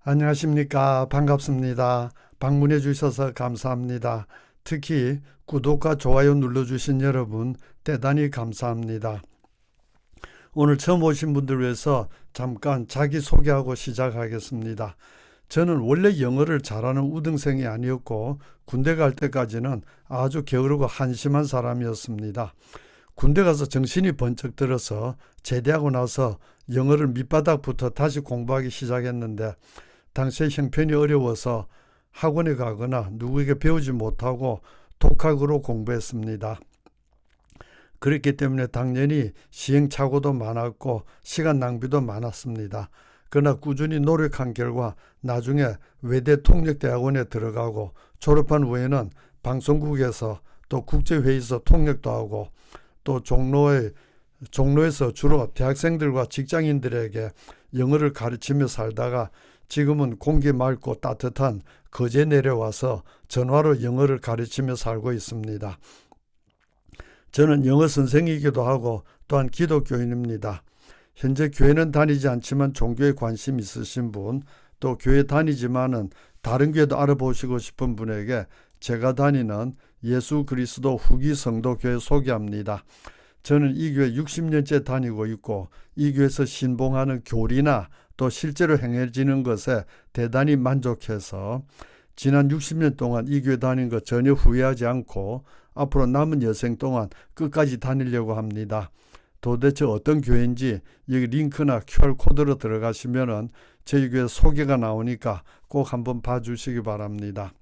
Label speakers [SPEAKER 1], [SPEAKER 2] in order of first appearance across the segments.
[SPEAKER 1] 안녕하십니까. 반갑습니다. 방문해 주셔서 감사합니다. 특히 구독과 좋아요 눌러주신 여러분 대단히 감사합니다. 오늘 처음 오신 분들 위해서 잠깐 자기소개하고 시작하겠습니다. 저는 원래 영어를 잘하는 우등생이 아니었고 군대 갈 때까지는 아주 게으르고 한심한 사람이었습니다. 군대 가서 정신이 번쩍 들어서 제대하고 나서 영어를 밑바닥부터 다시 공부하기 시작했는데 당시에 형편이 어려워서 학원에 가거나 누구에게 배우지 못하고 독학으로 공부했습니다. 그렇기 때문에 당연히 시행착오도 많았고 시간 낭비도 많았습니다. 그러나 꾸준히 노력한 결과 나중에 외대 통역대학원에 들어가고 졸업한 후에는 방송국에서 또 국제회의에서 통역도 하고 또 종로에서 주로 대학생들과 직장인들에게 영어를 가르치며 살다가 지금은 공기 맑고 따뜻한 거제 내려와서 전화로 영어를 가르치며 살고 있습니다. 저는 영어 선생이기도 하고 또한 기독교인입니다. 현재 교회는 다니지 않지만 종교에 관심 있으신 분, 또 교회 다니지만은 다른 교회도 알아보시고 싶은 분에게 제가 다니는 예수 그리스도 후기 성도교회 소개합니다. 저는 이 교회 60년째 다니고 있고 이 교회에서 신봉하는 교리나 또 실제로 행해지는 것에 대단히 만족해서 지난 60년 동안 이 교회 다닌 거 전혀 후회하지 않고 앞으로 남은 여생 동안 끝까지 다니려고 합니다. 도대체 어떤 교회인지 여기 링크나 QR코드로 들어가시면은 저희 교회 소개가 나오니까 꼭 한번 봐주시기 바랍니다.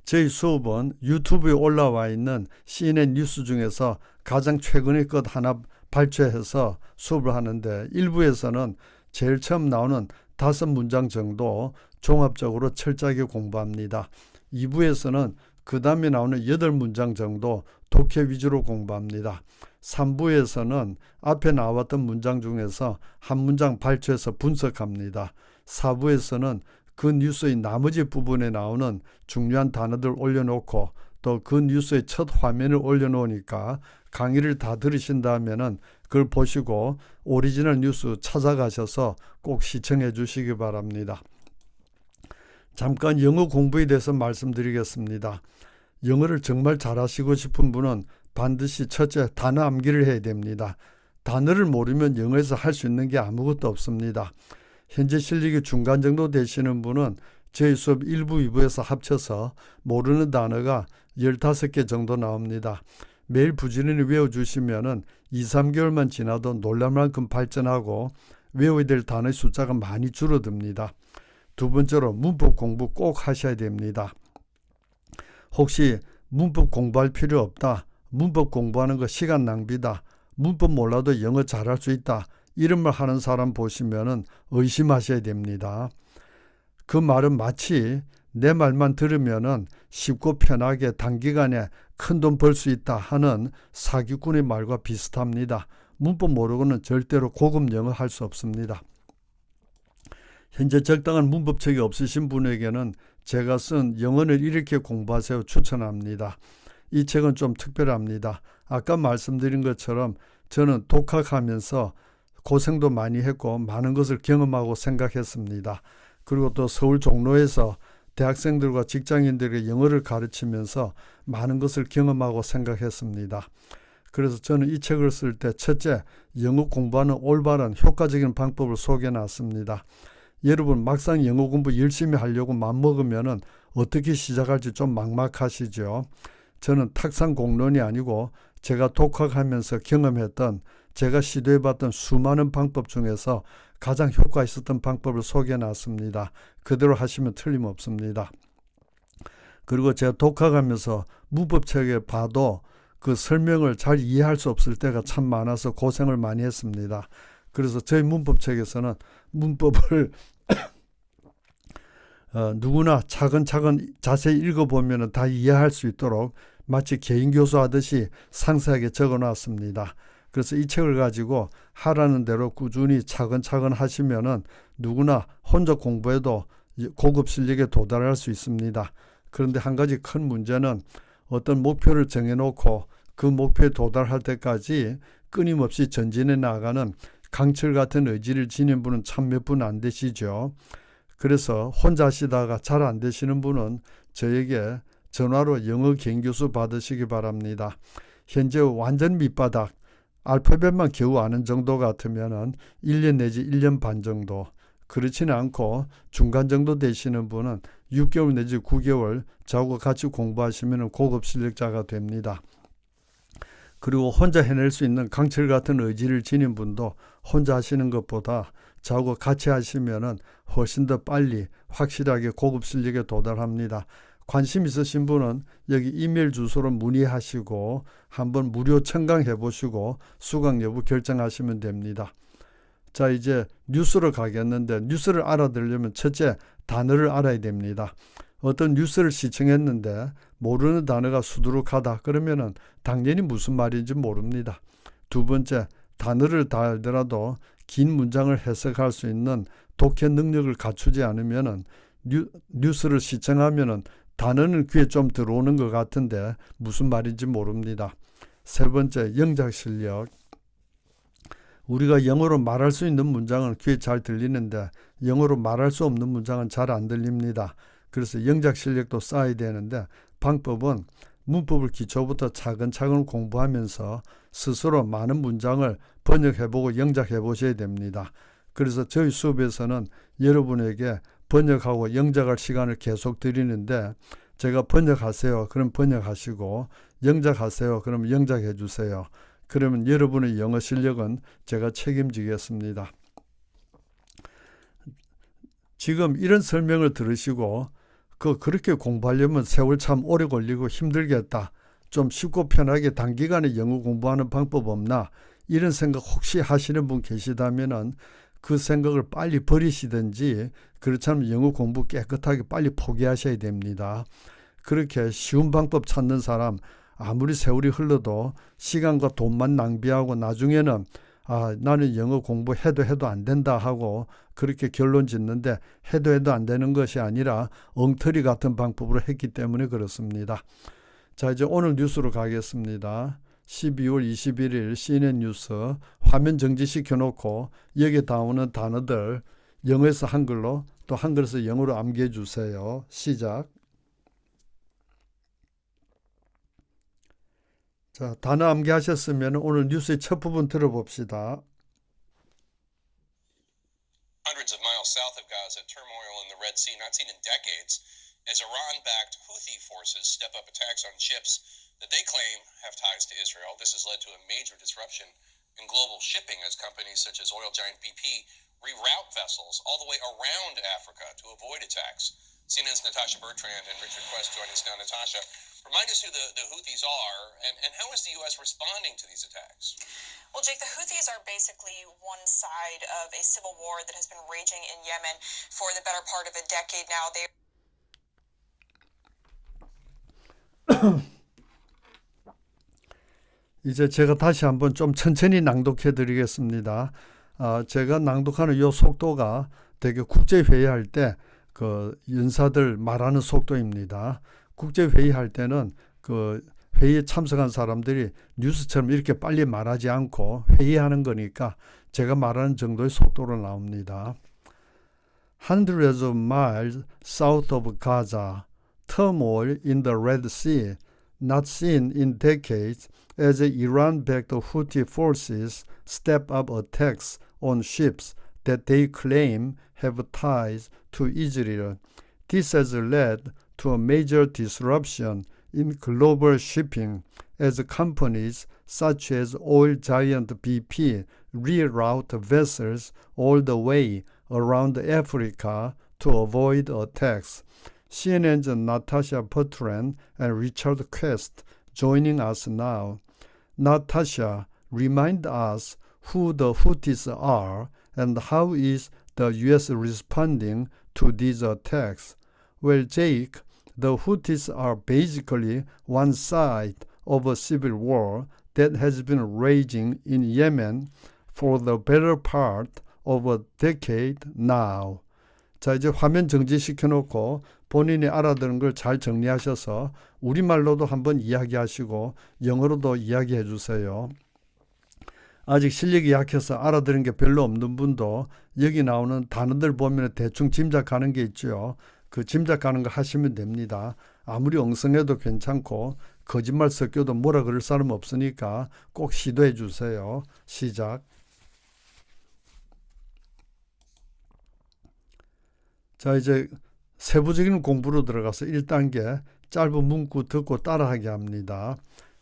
[SPEAKER 1] 저희 수업은 유튜브에 올라와 있는 CNN 뉴스 중에서 가장 최근의 것 하나 발췌해서 수업을 하는데 일부에서는 제일 처음 나오는 5문장 정도 종합적으로 철저하게 공부합니다. 2부에서는 그 다음에 나오는 8문장 정도 독해 위주로 공부합니다. 3부에서는 앞에 나왔던 문장 중에서 한 문장 발췌해서 분석합니다. 4부에서는 그 뉴스의 나머지 부분에 나오는 중요한 단어들 올려놓고 또 그 뉴스의 첫 화면을 올려놓으니까 강의를 다 들으신 다음에는 그걸 보시고 오리지널 뉴스 찾아가셔서 꼭 시청해 주시기 바랍니다. 잠깐 영어 공부에 대해서 말씀드리겠습니다. 영어를 정말 잘하시고 싶은 분은 반드시 첫째 단어 암기를 해야 됩니다. 단어를 모르면 영어에서 할 수 있는 게 아무것도 없습니다. 현재 실력이 중간 정도 되시는 분은 저희 수업 1부, 2부에서 합쳐서 모르는 단어가 15개 정도 나옵니다. 매일 부지런히 외워주시면 2, 3개월만 지나도 놀랄 만큼 발전하고 외워야 될 단어의 숫자가 많이 줄어듭니다. 두 번째로 문법 공부 꼭 하셔야 됩니다. 혹시 문법 공부할 필요 없다, 문법 공부하는 거 시간 낭비다, 문법 몰라도 영어 잘할 수 있다, 이런 말 하는 사람 보시면 의심하셔야 됩니다. 그 말은 마치 내 말만 들으면 쉽고 편하게 단기간에 큰돈 벌 수 있다 하는 사기꾼의 말과 비슷합니다. 문법 모르고는 절대로 고급 영어 할 수 없습니다. 현재 적당한 문법책이 없으신 분에게는 제가 쓴 영어를 이렇게 공부하세요 추천합니다. 이 책은 좀 특별합니다. 아까 말씀드린 것처럼 저는 독학하면서 고생도 많이 했고 많은 것을 경험하고 생각했습니다. 그리고 또 서울 종로에서 대학생들과 직장인들에게 영어를 가르치면서 많은 것을 경험하고 생각했습니다. 그래서 저는 이 책을 쓸 때 첫째, 영어 공부하는 올바른 효과적인 방법을 소개해 놨습니다. 여러분 막상 영어 공부 열심히 하려고 맘먹으면 어떻게 시작할지 좀 막막하시죠. 저는 탁상 공론이 아니고 제가 독학하면서 경험했던, 제가 시도해봤던 수많은 방법 중에서 가장 효과 있었던 방법을 소개해 놨습니다. 그대로 하시면 틀림없습니다. 그리고 제가 독학하면서 문법책에 봐도 그 설명을 잘 이해할 수 없을 때가 참 많아서 고생을 많이 했습니다. 그래서 저희 문법책에서는 문법을 누구나 차근차근 자세히 읽어보면 다 이해할 수 있도록 마치 개인 교수 하듯이 상세하게 적어놨습니다. 그래서 이 책을 가지고 하라는 대로 꾸준히 차근차근 하시면은 누구나 혼자 공부해도 고급 실력에 도달할 수 있습니다. 그런데 한 가지 큰 문제는 어떤 목표를 정해놓고 그 목표에 도달할 때까지 끊임없이 전진해 나가는 강철 같은 의지를 지닌 분은 참 몇 분 안 되시죠. 그래서 혼자 하시다가 잘 안 되시는 분은 저에게 전화로 영어 개인교수 받으시기 바랍니다. 현재 완전 밑바닥, 알파벳만 겨우 아는 정도 같으면 1년 내지 1년 반 정도, 그렇지는 않고 중간 정도 되시는 분은 6개월 내지 9개월 저하고 같이 공부하시면 고급 실력자가 됩니다. 그리고 혼자 해낼 수 있는 강철 같은 의지를 지닌 분도 혼자 하시는 것보다 저하고 같이 하시면 훨씬 더 빨리 확실하게 고급 실력에 도달합니다. 관심 있으신 분은 여기 이메일 주소로 문의하시고 한번 무료 청강해 보시고 수강 여부 결정하시면 됩니다. 자, 이제 뉴스로 가겠는데, 뉴스를 알아들으려면 첫째 단어를 알아야 됩니다. 어떤 뉴스를 시청했는데 모르는 단어가 수두룩하다 그러면은 당연히 무슨 말인지 모릅니다. 두 번째, 단어를 다 알더라도 긴 문장을 해석할 수 있는 독해 능력을 갖추지 않으면은 뉴스를 시청하면은 단어는 귀에 좀 들어오는 것 같은데 무슨 말인지 모릅니다. 세 번째, 영작 실력. 우리가 영어로 말할 수 있는 문장은 귀에 잘 들리는데 영어로 말할 수 없는 문장은 잘 안 들립니다. 그래서 영작 실력도 쌓아야 되는데 방법은 문법을 기초부터 차근차근 공부하면서 스스로 많은 문장을 번역해보고 영작해보셔야 됩니다. 그래서 저희 수업에서는 여러분에게 번역하고 영작할 시간을 계속 드리는데 제가 번역하세요. 그럼 번역하시고 영작하세요. 그럼 영작해 주세요. 그러면 여러분의 영어 실력은 제가 책임지겠습니다. 지금 이런 설명을 들으시고 그렇게 공부하려면 세월 참 오래 걸리고 힘들겠다. 좀 쉽고 편하게 단기간에 영어 공부하는 방법 없나? 이런 생각 혹시 하시는 분 계시다면은 그 생각을 빨리 버리시든지 그렇지 않으면 영어 공부 깨끗하게 빨리 포기하셔야 됩니다. 그렇게 쉬운 방법 찾는 사람 아무리 세월이 흘러도 시간과 돈만 낭비하고 나중에는 나는 영어 공부해도 안 된다 하고 그렇게 결론 짓는데 해도 안 되는 것이 아니라 엉터리 같은 방법으로 했기 때문에 그렇습니다. 자, 이제 오늘 뉴스로 가겠습니다. 12월 21일 CNN 뉴스 화면 정지시켜 놓고 여기에 나오는 단어들 영어에서 한글로 또 한글에서 영어로 암기해 주세요. 시작. 자, 단어 암기하셨으면 오늘 뉴스의 첫 부분 들어봅시다.
[SPEAKER 2] Hundreds of miles south of Gaza, turmoil in the Red Sea not seen in decades as Iran-backed Houthi forces step up attacks on ships that they claim have ties to Israel. This has led to a major disruption in global shipping as companies such as oil giant BP reroute vessels all the way around Africa to avoid attacks. CNN's Natasha Bertrand and Richard Quest join us now. Natasha, remind us who the Houthis are and how is the U.S. responding to these attacks?
[SPEAKER 3] Well, Jake, the Houthis are basically one side of a civil war that has been raging in Yemen for the better part of a decade now.
[SPEAKER 1] 이제 제가 다시 한번 좀 천천히 낭독해 드리겠습니다. 제가 낭독하는 이 속도가 되게 국제회의할 때 그 연사들 말하는 속도입니다. 국제회의할 때는 그 회의에 참석한 사람들이 뉴스처럼 이렇게 빨리 말하지 않고 회의하는 거니까 제가 말하는 정도의 속도로 나옵니다. Hundreds of miles south of Gaza, turmoil in the Red Sea, not seen in decades as Iran-backed Houthi forces step up attacks on ships that they claim have ties to Israel. This has led to a major disruption in global shipping as companies such as oil giant BP reroute vessels all the way around Africa to avoid attacks. CNN's Natasha Bertrand and Richard Quest joining us now. Natasha, remind us who the Houthis are and how is the U.S. responding to these attacks? Well, Jake, the Houthis are basically one side of a civil war that has been raging in Yemen for the better part of a decade now. 자, 이제 화면 정지시켜 놓고 본인이 알아듣는 걸 잘 정리하셔서 우리말로도 한번 이야기하시고 영어로도 이야기해 주세요. 아직 실력이 약해서 알아들은 게 별로 없는 분도 여기 나오는 단어들 보면 대충 짐작하는 게 있죠. 그 짐작하는 거 하시면 됩니다. 아무리 엉성해도 괜찮고 거짓말 섞여도 뭐라 그럴 사람 없으니까 꼭 시도해 주세요. 시작. 자, 이제 세부적인 공부로 들어가서 1단계 짧은 문구 듣고 따라하게 합니다.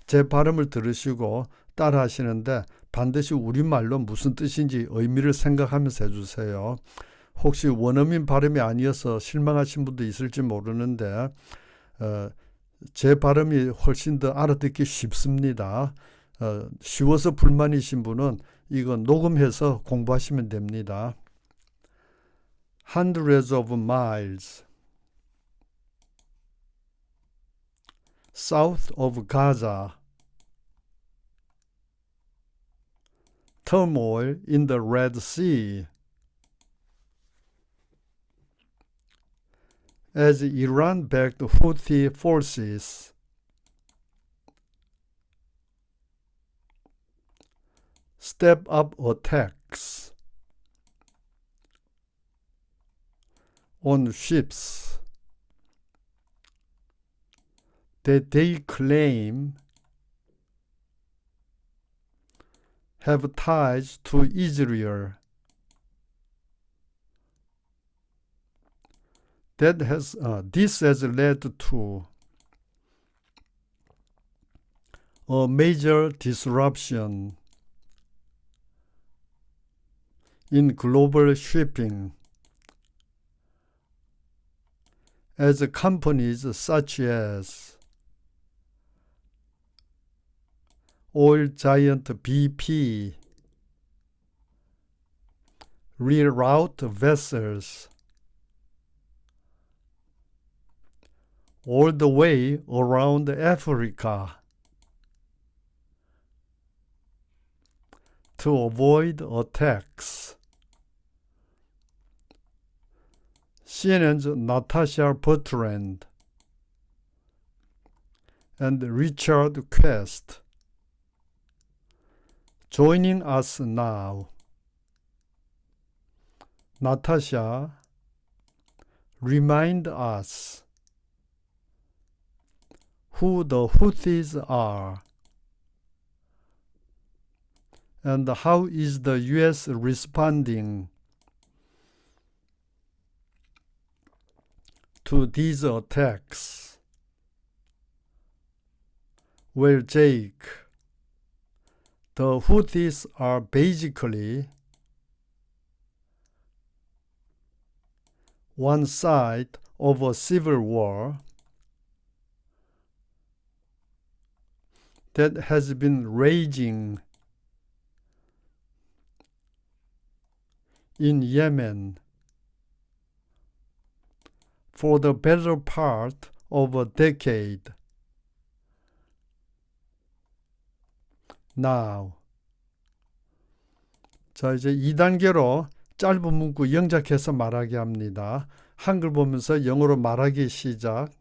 [SPEAKER 1] 제 발음을 들으시고 따라하시는데 반드시 우리말로 무슨 뜻인지 의미를 생각하면서 해주세요. 혹시 원어민 발음이 아니어서 실망하신 분도 있을지 모르는데 제 발음이 훨씬 더 알아듣기 쉽습니다. 쉬워서 불만이신 분은 이거 녹음해서 공부하시면 됩니다. Hundreds of miles south of Gaza, turmoil in the Red Sea. As Iran-backed Houthi forces step up attacks on ships that they claim have ties to Israel. This has led to a major disruption in global shipping, as companies such as oil giant BP reroute vessels all the way around Africa to avoid attacks. CNN's Natasha Bertrand and Richard Quest joining us now. Natasha, remind us who the Houthis are and how is the U.S. responding to these attacks? Well, Jake, the Houthis are basically one side of a civil war that has been raging in Yemen for the better part of a decade now. 자, 이제 2단계로 짧은 문구 영작해서 말하게 합니다. 한글 보면서 영어로 말하기 시작.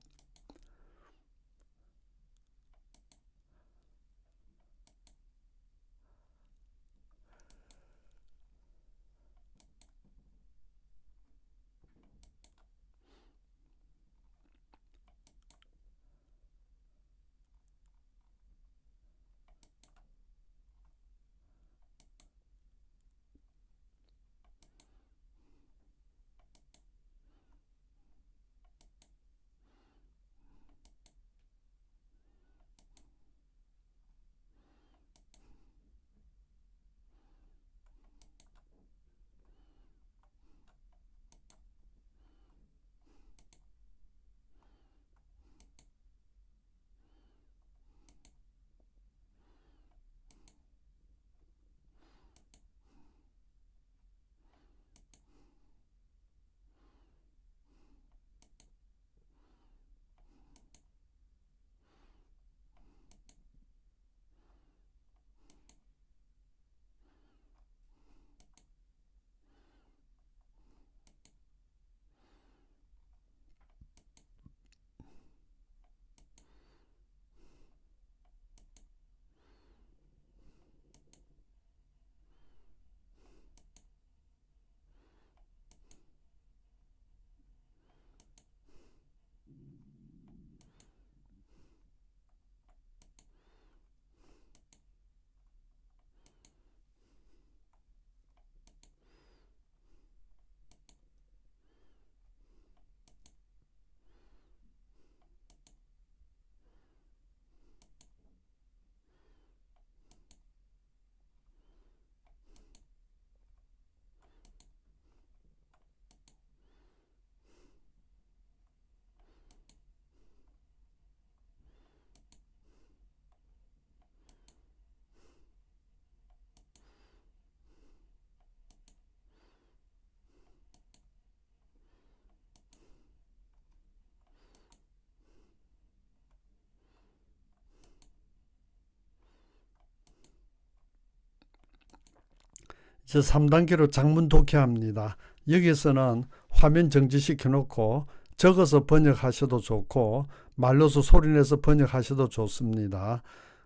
[SPEAKER 1] 이제 3단계로 장문 독해합니다. 여기서는 화면 정지시켜 놓고 적어서 번역하셔도 좋고 말로서 소리내서 번역하셔도 좋습니다.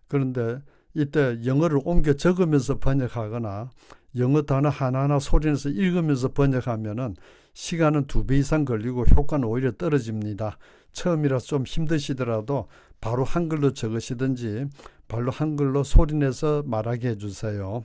[SPEAKER 1] 그런데 이때 영어를 옮겨 적으면서 번역하거나 영어 단어 하나하나 소리내서 읽으면서 번역하면은 시간은 2배 이상 걸리고 효과는 오히려 떨어집니다. 처음이라서 좀 힘드시더라도 바로 한글로 적으시든지 바로 한글로 소리내서 말하게 해주세요.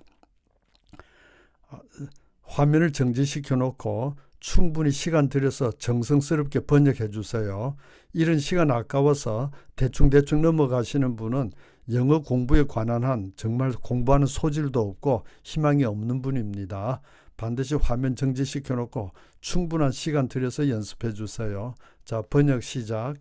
[SPEAKER 1] 화면을 정지시켜 놓고 충분히 시간 들여서 정성스럽게 번역해 주세요. 이런 시간 아까워서 대충 넘어가시는 분은 영어 공부에 관한 한 정말 공부하는 소질도 없고 희망이 없는 분입니다. 반드시 화면 정지시켜 놓고 충분한 시간 들여서 연습해 주세요. 자, 번역 시작.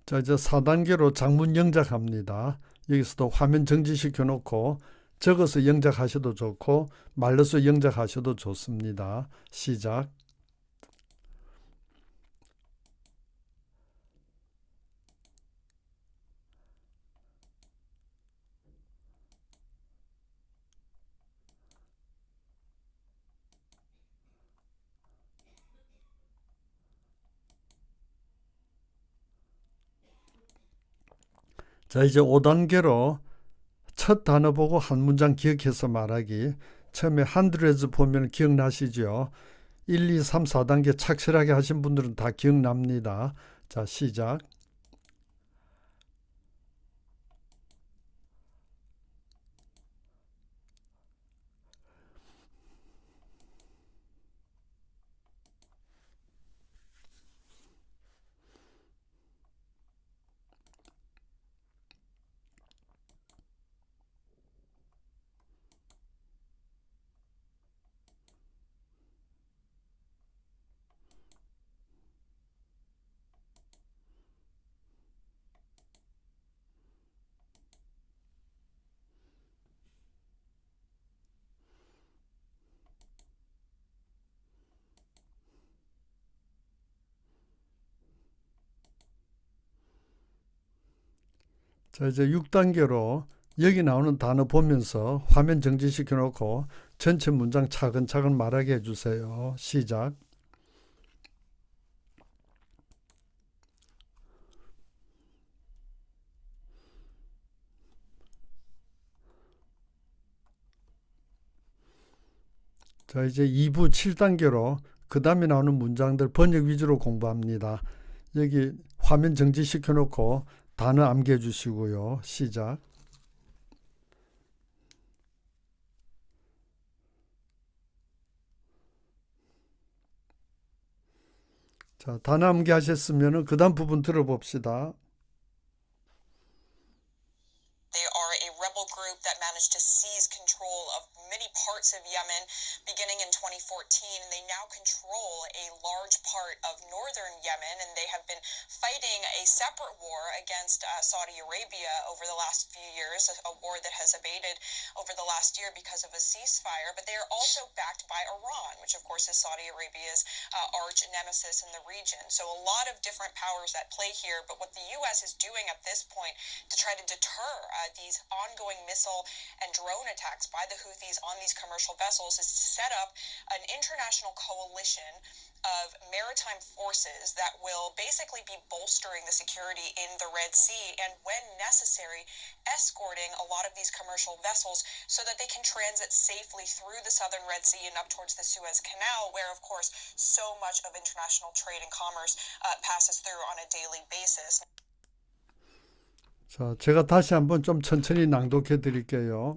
[SPEAKER 1] 자, 이제 4단계로 장문 영작합니다. 여기서도 화면 정지시켜 놓고 적어서 영작하셔도 좋고 말로서 영작하셔도 좋습니다. 시작. 자, 이제 5단계로 첫 단어 보고 한 문장 기억해서 말하기. 처음에 hundreds 보면 기억나시죠? 1, 2, 3, 4단계 착실하게 하신 분들은 다 기억납니다. 자, 시작. 자, 이제 6단계로 여기 나오는 단어 보면서 화면 정지시켜 놓고 전체 문장 차근차근 말하게 해주세요. 시작. 자, 이제 2부 7단계로 그 다음에 나오는 문장들 번역 위주로 공부합니다. 여기 화면 정지시켜 놓고 단어 암기해 주시고요. 시작. 자, 단어 암기하셨으면 그 다음 부분 들어봅시다.
[SPEAKER 3] They are a rebel group that managed to seize control of many parts of Yemen beginning in 2014, and they now control a large part of northern Yemen, and they have been fighting a separate war against Saudi Arabia over the last few years, a war that has abated over the last year because of a ceasefire, but they are also backed by Iran, which of course is Saudi Arabia's arch nemesis in the region. So a lot of different powers at play here, but what the U.S. is doing at this point to try to deter these ongoing missile and drone attacks by the Houthis on these commercial vessels is to set up an international coalition of maritime forces that will basically be bolstering the security in the Red Sea and, when necessary, escorting a lot of these commercial vessels so that they can transit safely through the southern Red Sea and up towards the Suez Canal, where, of course, so much of international trade and commerce passes through on a daily basis.
[SPEAKER 1] 자, 제가 다시 한번 좀 천천히 낭독해 드릴게요.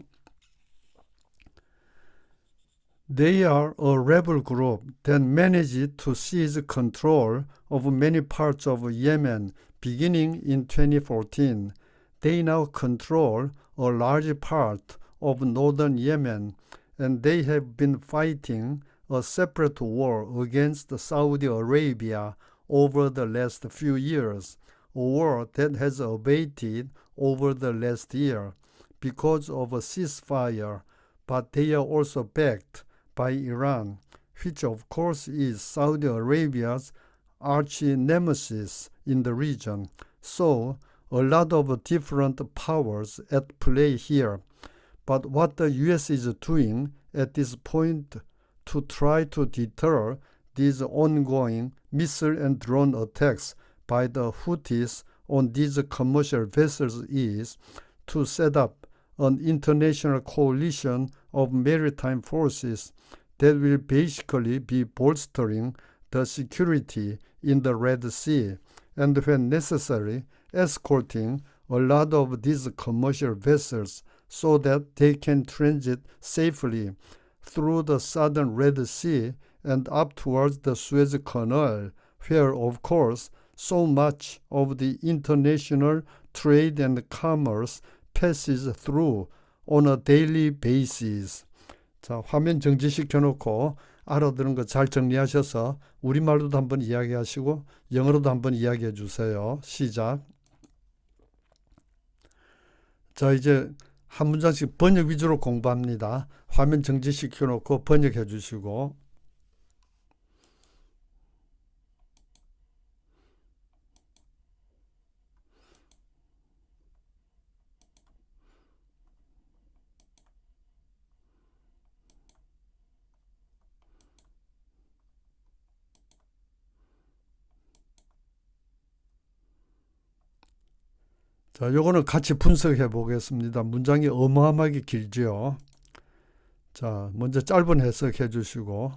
[SPEAKER 1] They are a rebel group that managed to seize control of many parts of Yemen beginning in 2014. They now control a large part of northern Yemen, and they have been fighting a separate war against Saudi Arabia over the last few years. war that has abated over the last year because of a ceasefire, but they are also backed by Iran, which of course is Saudi Arabia's arch nemesis in the region. So, a lot of different powers at play here. But what the US is doing at this point to try to deter these ongoing missile and drone attacks by the Houthis on these commercial vessels is to set up an international coalition of maritime forces that will basically be bolstering the security in the Red Sea and, when necessary, escorting a lot of these commercial vessels so that they can transit safely through the southern Red Sea and up towards the Suez Canal, where, of course, so much of the international trade and commerce passes through on a daily basis. 자, 화면 정지시켜놓고 알아들은 거 잘 정리하셔서 우리말로도 한번 이야기하시고 영어로도 한번 이야기해 주세요. 시작. 자, 이제 한 문장씩 번역 위주로 공부합니다. 화면 정지시켜놓고 번역해 주시고. 자, 요거는 같이 분석해 보겠습니다. 문장이 어마어마하게 길죠. 자, 먼저 짧은 해석해 주시고.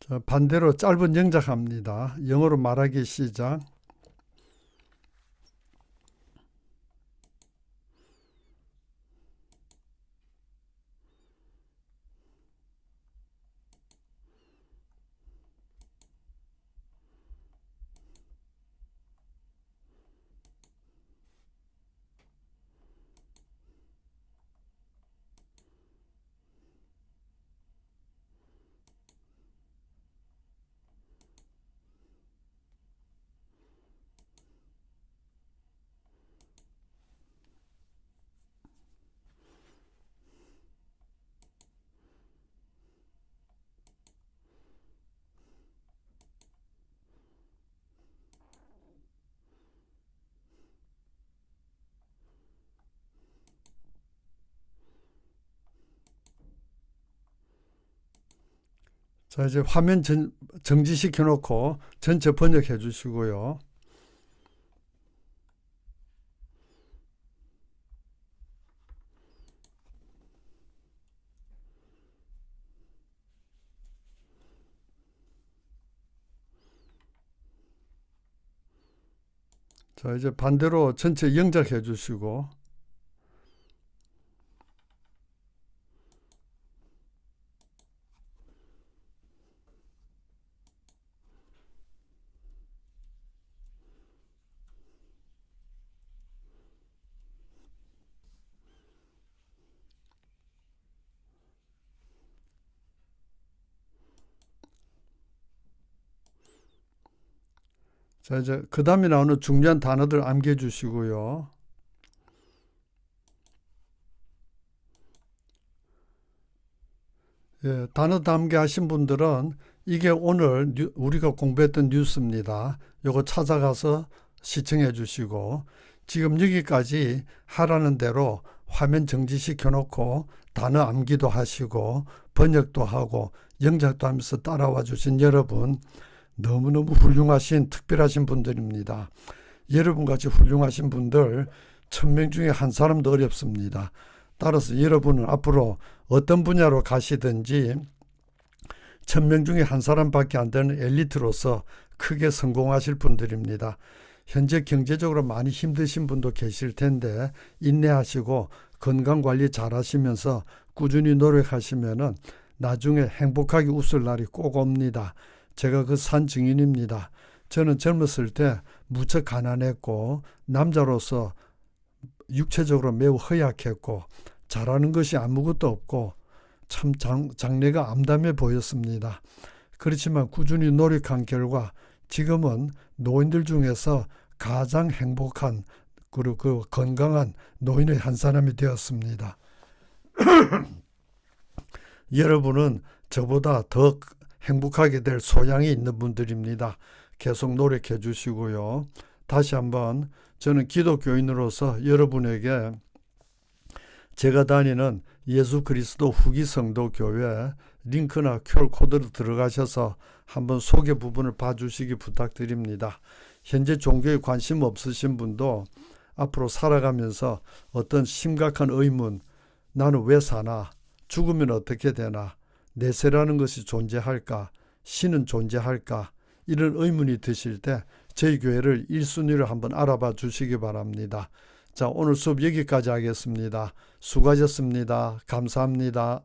[SPEAKER 1] 자, 반대로 짧은 영작합니다. 영어로 말하기 시작. 자, 이제 화면 정지시켜 놓고 전체 번역해 주시고요. 자, 이제 반대로 전체 영작해 주시고. 자, 이제 그 다음에 나오는 중요한 단어들 암기해 주시고요. 예, 단어 암기하신 분들은 이게 오늘 우리가 공부했던 뉴스입니다. 요거 찾아가서 시청해 주시고, 지금 여기까지 하라는 대로 화면 정지시켜 놓고 단어 암기도 하시고 번역도 하고 영작도 하면서 따라와 주신 여러분, 너무너무 훌륭하신 특별하신 분들입니다. 여러분같이 훌륭하신 분들 1000명 중에 한 사람도 어렵습니다. 따라서 여러분은 앞으로 어떤 분야로 가시든지 1000명 중에 한 사람밖에 안 되는 엘리트로서 크게 성공하실 분들입니다. 현재 경제적으로 많이 힘드신 분도 계실 텐데 인내하시고 건강관리 잘 하시면서 꾸준히 노력하시면은 나중에 행복하게 웃을 날이 꼭 옵니다. 제가 그 산 증인입니다. 저는 젊었을 때 무척 가난했고 남자로서 육체적으로 매우 허약했고 잘하는 것이 아무것도 없고 참 장래가 암담해 보였습니다. 그렇지만 꾸준히 노력한 결과 지금은 노인들 중에서 가장 행복한 그리고 그 건강한 노인의 한 사람이 되었습니다. 여러분은 저보다 더 행복하게 될 소양이 있는 분들입니다. 계속 노력해 주시고요. 다시 한번 저는 기독교인으로서 여러분에게 제가 다니는 예수 그리스도 후기 성도 교회 링크나 QR코드로 들어가셔서 한번 소개 부분을 봐주시기 부탁드립니다. 현재 종교에 관심 없으신 분도 앞으로 살아가면서 어떤 심각한 의문, 나는 왜 사나? 죽으면 어떻게 되나? 내세라는 것이 존재할까? 신은 존재할까? 이런 의문이 드실 때 저희 교회를 1순위로 한번 알아봐 주시기 바랍니다. 자, 오늘 수업 여기까지 하겠습니다. 수고하셨습니다. 감사합니다.